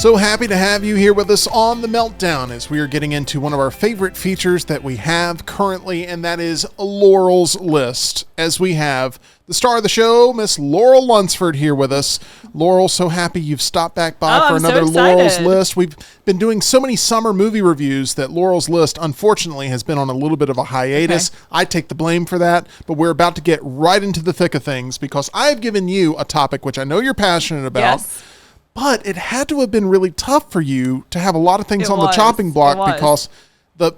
So happy to have you here with us on The Meltdown as we are getting into one of our favorite features that we have currently, and that is Laurel's List. As we have the star of the show, Miss Laurel Lunsford, here with us. Laurel, so happy you've stopped back by for another Laurel's List. We've been doing so many summer movie reviews that Laurel's List, unfortunately, has been on a little bit of a hiatus. Okay. I take the blame for that, but we're about to get right into the thick of things because I have given you a topic which I know you're passionate about. Yes. But it had to have been really tough for you to have a lot of things on the chopping block because the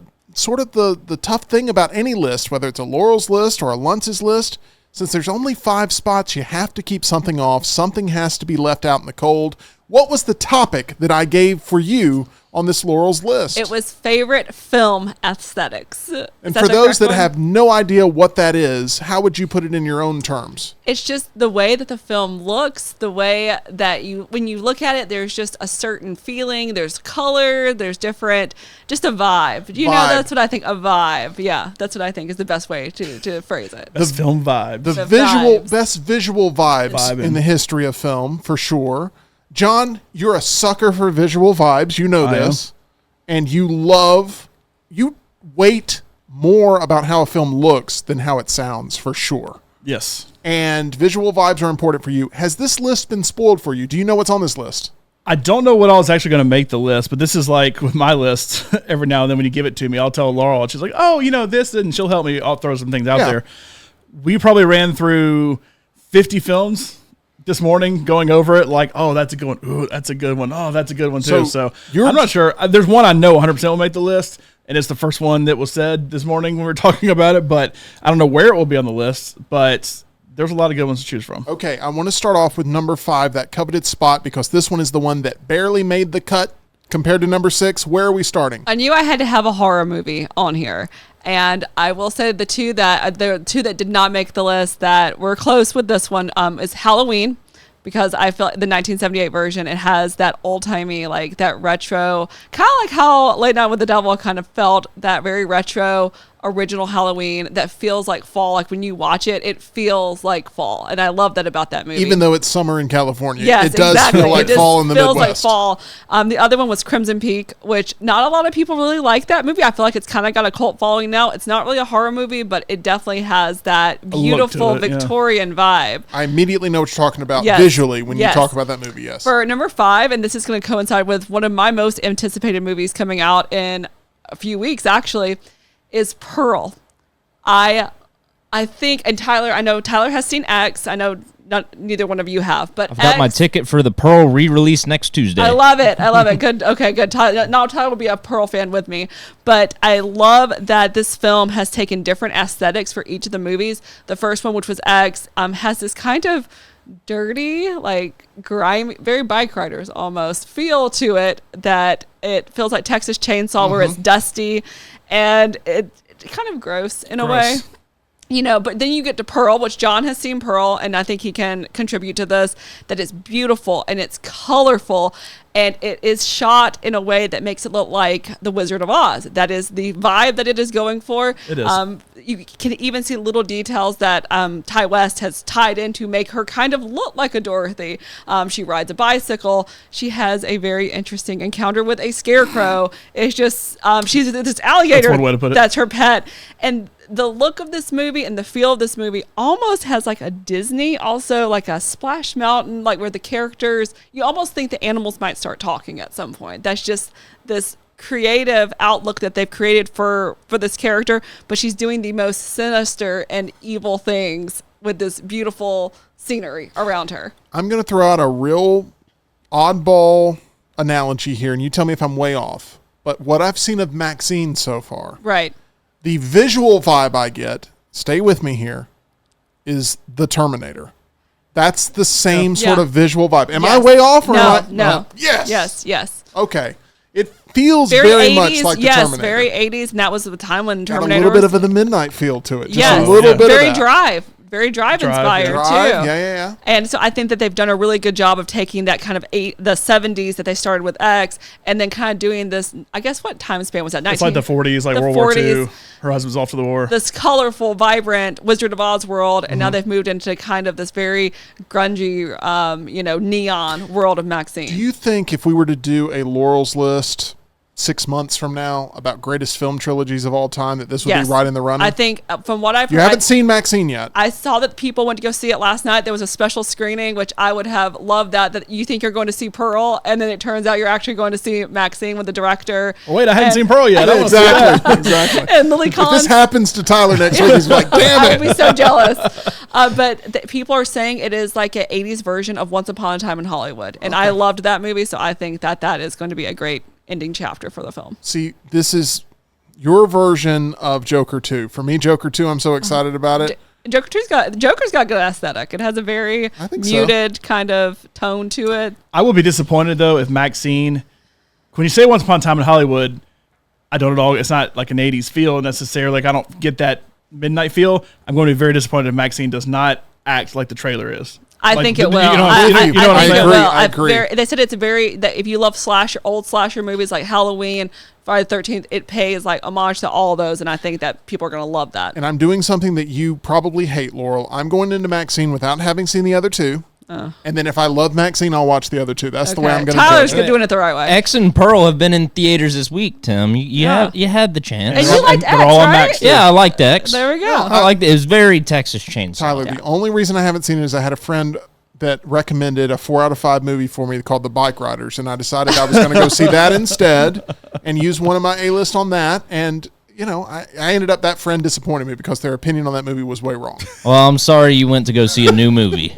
tough thing about any list, whether it's a Laurel's List or a Luntz's List, since there's only 5 spots, you have to keep something off. Something has to be left out in the cold. What was the topic that I gave for you on this Laurel's List? It was favorite film aesthetics. And for those that have no idea what that is, how would you put it in your own terms? It's just the way that the film looks, the way that when you look at it, there's just a certain feeling, there's color, there's different, just a vibe. You know, that's what I think, a vibe. Yeah, that's what I think is the best way to phrase it. The film vibe. The best visual vibes in the history of film, for sure. John, you're a sucker for visual vibes. You know this. And you wait more about how a film looks than how it sounds, for sure. Yes. And visual vibes are important for you. Has this list been spoiled for you? Do you know what's on this list? I don't know what I was actually going to make the list, but this is like with my list. Every now and then when you give it to me, I'll tell Laurel, and she's like, oh, this, and she'll help me. I'll throw some things out there. We probably ran through 50 films this morning, going over it, like, oh, that's a good one. Ooh, that's a good one. Oh, that's a good one too. So I'm not sure. There's one I know 100% will make the list, and it's the first one that was said this morning when we were talking about it, but I don't know where it will be on the list, but there's a lot of good ones to choose from. Okay, I want to start off with number 5, that coveted spot, because this one is the one that barely made the cut compared to number 6. Where are we starting? I knew I had to have a horror movie on here. And I will say the two that did not make the list that were close with this one is Halloween, because I feel like the 1978 version, it has that old-timey, like that retro, kind of like how Late Night with the Devil kind of felt, that very retro original Halloween that feels like fall. Like when you watch it, it feels like fall. And I love that about that movie. Even though it's summer in California, yes, it does feel like fall in the Midwest. It feels like fall. The other one was Crimson Peak, which not a lot of people really like that movie. I feel like it's kind of got a cult following now. It's not really a horror movie, but it definitely has that beautiful Victorian vibe. I immediately know what you're talking about visually when you talk about that movie, yes. For number 5, and this is going to coincide with one of my most anticipated movies coming out in a few weeks, actually, is Pearl. I think, and Tyler, I know Tyler has seen X. I know neither one of you have, but I've got my ticket for the Pearl re-release next Tuesday. I love it. Good. Okay, good. Now Tyler will be a Pearl fan with me, but I love that this film has taken different aesthetics for each of the movies. The first one, which was X, has this kind of dirty, like grimy, very Bike Riders almost feel to it, that it feels like Texas Chainsaw, where it's dusty and it's kind of gross in a way. But then you get to Pearl, which John has seen Pearl, and I think he can contribute to this, that it's beautiful and it's colorful and it is shot in a way that makes it look like The Wizard of Oz. That is the vibe that it is going for. It is. You can even see little details that Ty West has tied in to make her kind of look like a Dorothy. She rides a bicycle. She has a very interesting encounter with a scarecrow. It's just, she's this alligator. That's one way to put it. That's her pet. And the look of this movie and the feel of this movie almost has like a Disney, also like a Splash Mountain, like where the characters, you almost think the animals might start talking at some point. That's just this creative outlook that they've created for this character, but she's doing the most sinister and evil things with this beautiful scenery around her. I'm going to throw out a real oddball analogy here, and you tell me if I'm way off. But what I've seen of Maxine so far, right? The visual vibe I get, stay with me here, is the Terminator. That's the same sort of visual vibe. Am I way off? Or No. Yes. Okay. It feels very much like the Terminator. Yes, very 80s, and that was the time when Terminator had a little bit of the Midnight feel to it. Just a little bit very of that. dry. very drive inspired too. Yeah. And so I think that they've done a really good job of taking that kind of the 70s that they started with X, and then kind of doing this. I guess what time span was that? It's like the 40s, like World War II. Her husband's off to the war. This colorful, vibrant Wizard of Oz world, and now they've moved into kind of this very grungy, neon world of Maxine. Do you think if we were to do a Laurel's list 6 months from now about greatest film trilogies of all time, that this would be right in the running? I think from what I've heard, you haven't seen Maxine yet. I saw that people went to go see it last night. There was a special screening, which I would have loved that you think you're going to see Pearl, and then it turns out you're actually going to see Maxine with the director. Oh, wait, I hadn't seen Pearl yet. Exactly. And Lily Collins. If this happens to Tyler next week, he's like, damn it. I would be so jealous. But people are saying it is like an 80s version of Once Upon a Time in Hollywood. And I loved that movie, so I think that is going to be a great ending chapter for the film. See, this is your version of Joker 2. For me, Joker 2, I'm so excited about it. Joker's got good aesthetic. It has a very muted kind of tone to it. I will be disappointed though if Maxine, when you say Once Upon a Time in Hollywood, I don't at all. It's not like an 80s feel necessarily. Like I don't get that midnight feel. I'm going to be very disappointed if Maxine does not act like the trailer is. I think it will. I think it will. I agree. They said it's that if you love old slasher movies like Halloween, Friday the 13th, it pays like homage to all of those, and I think that people are going to love that. And I'm doing something that you probably hate, Laurel. I'm going into Maxine without having seen the other two. And then if I love Maxine, I'll watch the other two. That's the way I'm going to do it. Tyler's doing it the right way. X and Pearl have been in theaters this week, Tim. You had the chance. And you liked X, right? Yeah, I liked X. There we go. I liked it. It was very Texas Chainsaw. Tyler, the only reason I haven't seen it is I had a friend that recommended a 4 out of 5 movie for me called The Bike Riders, and I decided I was going to go see that instead and use one of my A-list on that. And I ended up, that friend disappointed me because their opinion on that movie was way wrong. Well, I'm sorry you went to go see a new movie.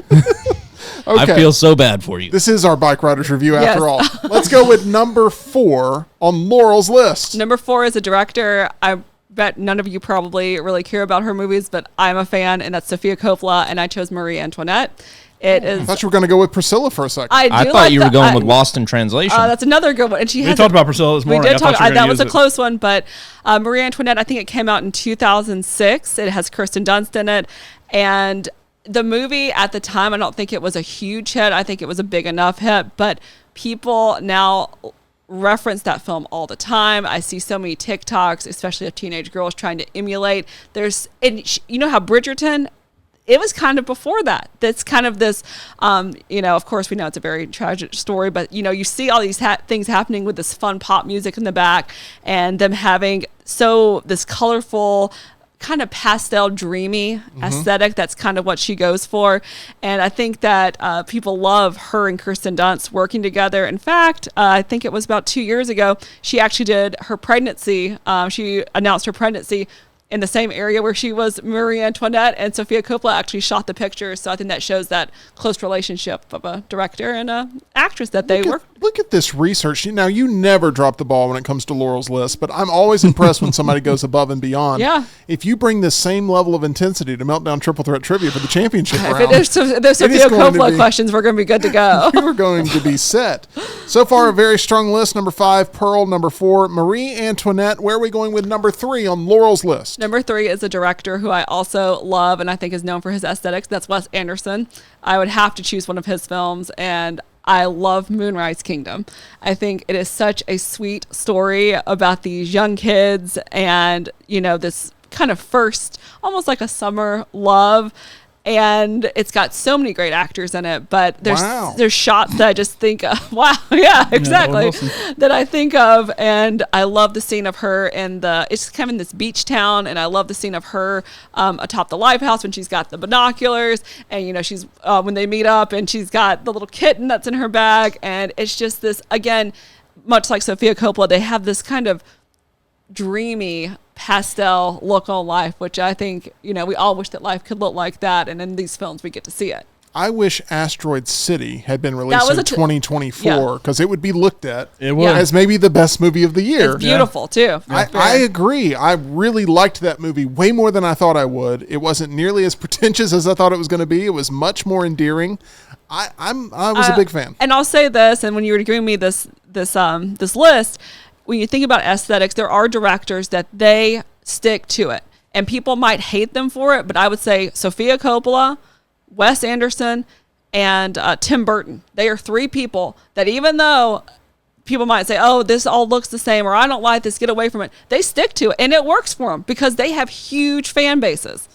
Okay. I feel so bad for you. This is our Bike Riders review after all. Let's go with number 4 on Laurel's list. Number 4 is a director. I bet none of you probably really care about her movies, but I'm a fan, and that's Sofia Coppola, and I chose Marie Antoinette. I thought you were going to go with Priscilla for a second. I thought you were going with Lost in Translation. That's another good one. And we talked about Priscilla this morning. We did talk. That was a close one, but Marie Antoinette, I think it came out in 2006. It has Kirsten Dunst in it, and the movie at the time, I don't think it was a huge hit. I think it was a big enough hit, but people now reference that film all the time. I see so many TikToks, especially of teenage girls trying to emulate. You know how Bridgerton, it was kind of before that. That's kind of this, of course we know it's a very tragic story, but you see all these things happening with this fun pop music in the back and them having this colorful, kind of pastel, dreamy aesthetic. That's kind of what she goes for. And I think that people love her and Kirsten Dunst working together. In fact, I think it was about 2 years ago, she actually did her pregnancy. She announced her pregnancy in the same area where she was Marie Antoinette, and Sofia Coppola actually shot the picture. So I think that shows that close relationship of a director and an actress that they work. Look at this research. Now, you never drop the ball when it comes to Laurel's list, but I'm always impressed when somebody goes above and beyond. Yeah. If you bring the same level of intensity to Meltdown Triple Threat Trivia for the championship round, if there's Sofia Coppola questions, we're going to be good to go. We're going to be set. So far, a very strong list. Number 5, Pearl. Number 4, Marie Antoinette. Where are we going with number 3 on Laurel's list? Number 3 is a director who I also love and I think is known for his aesthetics. That's Wes Anderson. I would have to choose one of his films, and I love Moonrise Kingdom. I think it is such a sweet story about these young kids and, this kind of first, almost like a summer love. And it's got so many great actors in it, but there's shots that I just think of, wow, yeah, exactly, that I think of. And I love the scene of her it's kind of in this beach town. And I love the scene of her atop the lighthouse when she's got the binoculars and, she's, when they meet up and she's got the little kitten that's in her bag. And it's just this, again, much like Sofia Coppola, they have this kind of dreamy pastel look on life, which I think, we all wish that life could look like that. And in these films, we get to see it. I wish Asteroid City had been released in 2024 because it would be looked at as maybe the best movie of the year. It's beautiful, too. I agree. I really liked that movie way more than I thought I would. It wasn't nearly as pretentious as I thought it was going to be. It was much more endearing. I was a big fan. And I'll say this, and when you were giving me this list, when you think about aesthetics, there are directors that they stick to it. and people might hate them for it, but I would say Sofia Coppola, Wes Anderson, and Tim Burton. They are 3 people that, even though people might say, oh, this all looks the same, or I don't like this, get away from it, they stick to it, and it works for them because they have huge fan bases.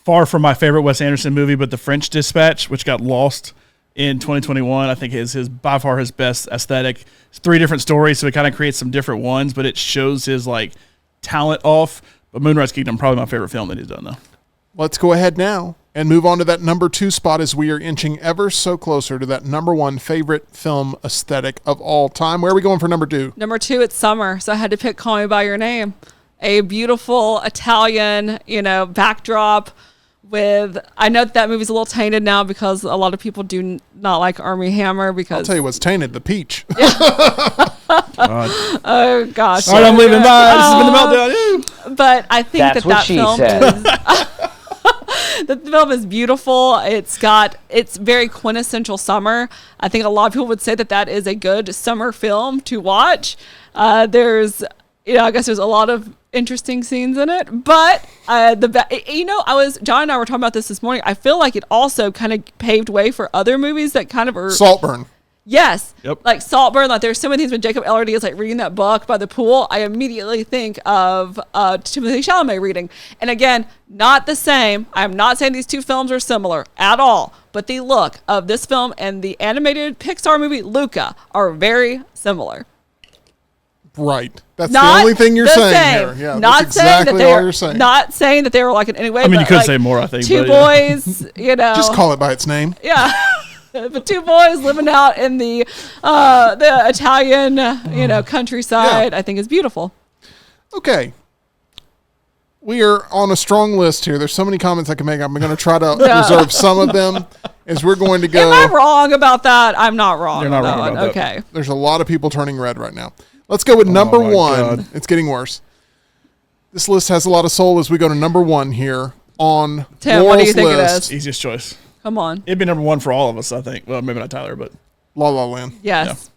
Far from my favorite Wes Anderson movie, but The French Dispatch, which got lost in 2021, I think is by far his best aesthetic. It's 3 different stories, so it kind of creates some different ones, but it shows his like talent off. But Moonrise Kingdom, probably my favorite film that he's done, though. Let's go ahead now and move on to that number 2 spot as we are inching ever so closer to that number 1 favorite film aesthetic of all time. Where are we going for number 2? Number 2, it's summer, so I had to pick Call Me By Your Name. A beautiful Italian, backdrop with, I know that movie's a little tainted now because a lot of people do not like Armie Hammer because... I'll tell you what's tainted, the peach. Oh, gosh. All right, I'm leaving. Bye. This has been The Meltdown. But I think That's what that she film said. the film is beautiful. It's very quintessential summer. I think a lot of people would say that is a good summer film to watch. There's, I guess there's a lot of interesting scenes in it, but John and I were talking about this morning. I feel like it also kind of paved way for other movies that kind of are Saltburn. Yes. Yep. Like Saltburn, like there's so many things when Jacob Elordi is like reading that book by the pool, I immediately think of Timothée Chalamet reading. And again, not the same. I'm not saying these 2 films are similar at all, but the look of this film and the animated Pixar movie Luca are very similar. Right. That's Not the only thing you're the saying same. here. Yeah, not that's saying exactly that they all are, you're saying. Not saying that they were like in any way. I mean, you but could like say more, I think. 2 but yeah. boys, Just call it by its name. Yeah. But 2 boys living out in the Italian, countryside, Yeah. I think is beautiful. Okay. We are on a strong list here. There's so many comments I can make. I'm going to try to reserve some of them as we're going to go. Am I wrong about that? I'm not wrong. You're not on that wrong one. about that. Okay. There's a lot of people turning red right now. Let's go with number my 1. God. It's getting worse. This list has a lot of soul as we go to number 1 here on Tim, what do you Laurel's think it list. is? Easiest choice. Come on. It'd be number 1 for all of us, I think. Well, maybe not Tyler, but La La Land. Yes.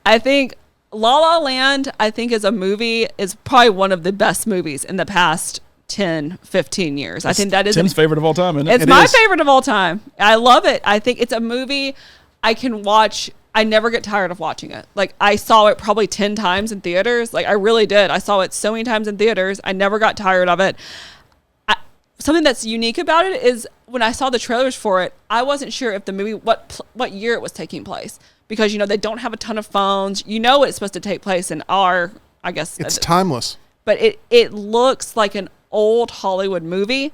I think La La Land, is a movie, is probably one of the best movies in the past 10, 15 years. I think that is Tim's favorite of all time, isn't it? It's my favorite of all time. I love it. I think it's a movie I can watch. I never get tired of watching it. Like, I saw it probably 10 times in theaters. Like, I really did. I saw it so many times in theaters. I never got tired of it. Something that's unique about it is when I saw the trailers for it, I wasn't sure if the movie, what year it was taking place. Because, they don't have a ton of phones. It's supposed to take place in It's timeless. But it looks like an old Hollywood movie.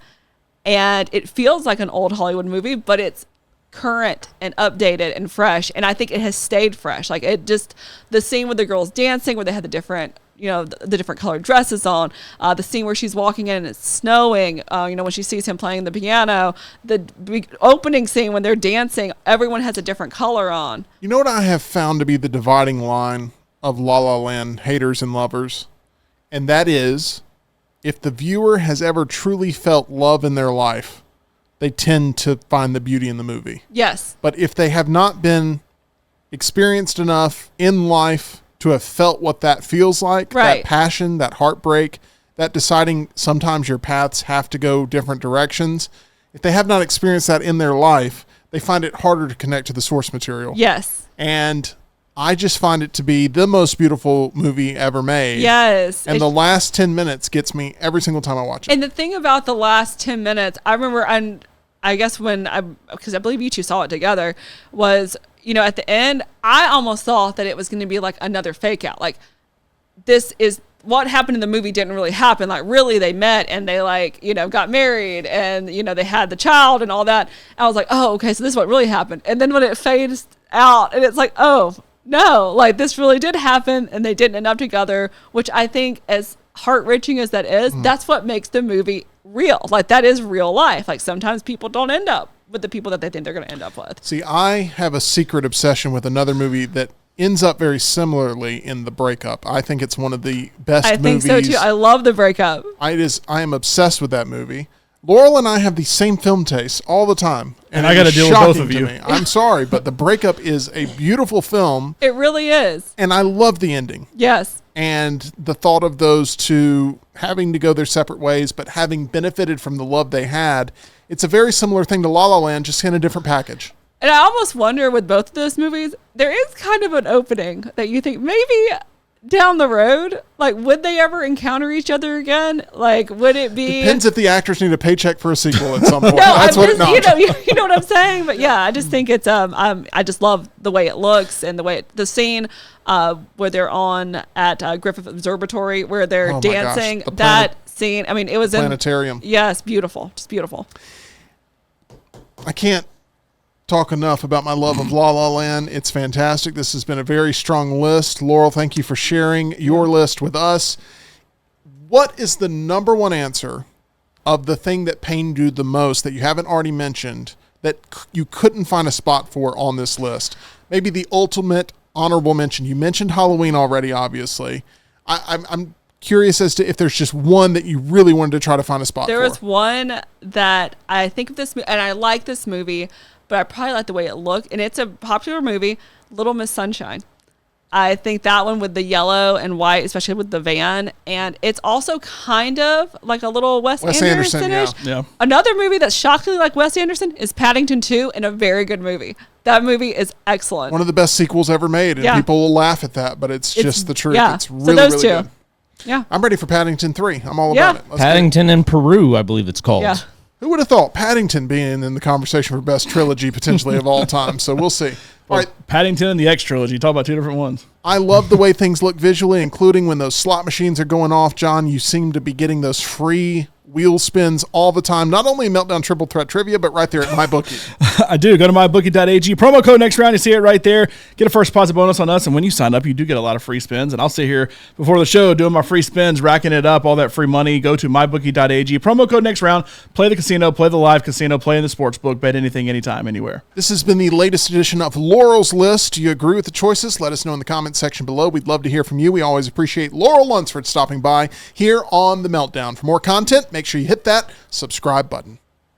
And it feels like an old Hollywood movie, but it's current and updated and fresh. And I think it has stayed fresh. Like, the scene with the girls dancing where they had the different, the different colored dresses on, the scene where she's walking in and it's snowing, when she sees him playing the piano, the opening scene when they're dancing, everyone has a different color on. You know what I have found to be the dividing line of La La Land haters and lovers? And that is, if the viewer has ever truly felt love in their life, they tend to find the beauty in the movie. Yes. But if they have not been experienced enough in life to have felt what that feels like, right, that passion, that heartbreak, that deciding sometimes your paths have to go different directions, if they have not experienced that in their life, they find it harder to connect to the source material. Yes. And I just find it to be the most beautiful movie ever made. Yes. And the last 10 minutes gets me every single time I watch it. And the thing about the last 10 minutes, I remember, I guess because I believe you 2 saw it together, was, at the end, I almost thought that it was going to be like another fake out. Like, this is what happened in the movie didn't really happen. Like, really, they met and they got married and, they had the child and all that. I was like, oh, okay, so this is what really happened. And then when it fades out and it's like, oh, no, like this really did happen and they didn't end up together, which I think, as heart-wrenching as that is, that's what makes the movie real. Like, that is real life. Like, sometimes people don't end up with the people that they think they're going to end up with. See, I have a secret obsession with another movie that ends up very similarly in The Breakup. I think it's one of the best movies. I think so too. I love The Breakup. I am obsessed with that movie. Laurel and I have the same film taste all the time. And I got to deal with both of you. I'm sorry, but The Breakup is a beautiful film. It really is. And I love the ending. Yes. and the thought of those two having to go their separate ways, but having benefited from the love they had, it's a very similar thing to La La Land, just in a different package. And I almost wonder with both of those movies, there is kind of an opening that you think maybe down the road, like, would they ever encounter each other again? Like, would it be? Depends if the actors need a paycheck for a sequel at some point. No, That's I'm what just, you know what I'm saying. But yeah, I just think it's I just love the way it looks and the way the scene where they're on at Griffith Observatory where they're dancing. Gosh, that scene. I mean, it was planetarium. Yes, beautiful, just beautiful. I can't talk enough about my love of La La Land. It's fantastic. This has been a very strong list. Laurel, thank you for sharing your list with us. What is the number one answer of the thing that pained you the most that you haven't already mentioned that you couldn't find a spot for on this list? Maybe the ultimate honorable mention. You mentioned Halloween already, obviously. I'm curious as to if there's just one that you really wanted to try to find a spot for. There was one that I think of this, and I like this movie, but I probably like the way it looked, and it's a popular movie, Little Miss Sunshine. I think that one with the yellow and white, especially with the van, and it's also kind of like a little Wes Anderson-ish. Yeah. Another movie that's shockingly like Wes Anderson is Paddington 2, and a very good movie. That movie is excellent. One of the best sequels ever made, and people will laugh at that, but it's just the truth. Yeah. It's really, so those really two. good. Yeah. I'm ready for Paddington 3. I'm all about it. Let's Paddington in Peru, I believe it's called. Yeah. Who would have thought Paddington being in the conversation for best trilogy potentially of all time? So we'll see. All right. Paddington and the X trilogy. Talk about two different ones. I love the way things look visually, including when those slot machines are going off. John, you seem to be getting those free wheel spins all the time, not only in Meltdown Triple Threat Trivia, but right there at MyBookie. I do. Go to mybookie.ag. Promo code next round. You see it right there. Get a first deposit bonus on us. And when you sign up, you do get a lot of free spins. And I'll sit here before the show doing my free spins, racking it up, all that free money. Go to mybookie.ag. Promo code next round. Play the casino, play the live casino, play in the sports book, bet anything, anytime, anywhere. This has been the latest edition of Laurel's List. Do you agree with the choices? Let us know in the comments section below. We'd love to hear from you. We always appreciate Laurel Lunsford stopping by here on The Meltdown. For more content, make sure you hit that subscribe button.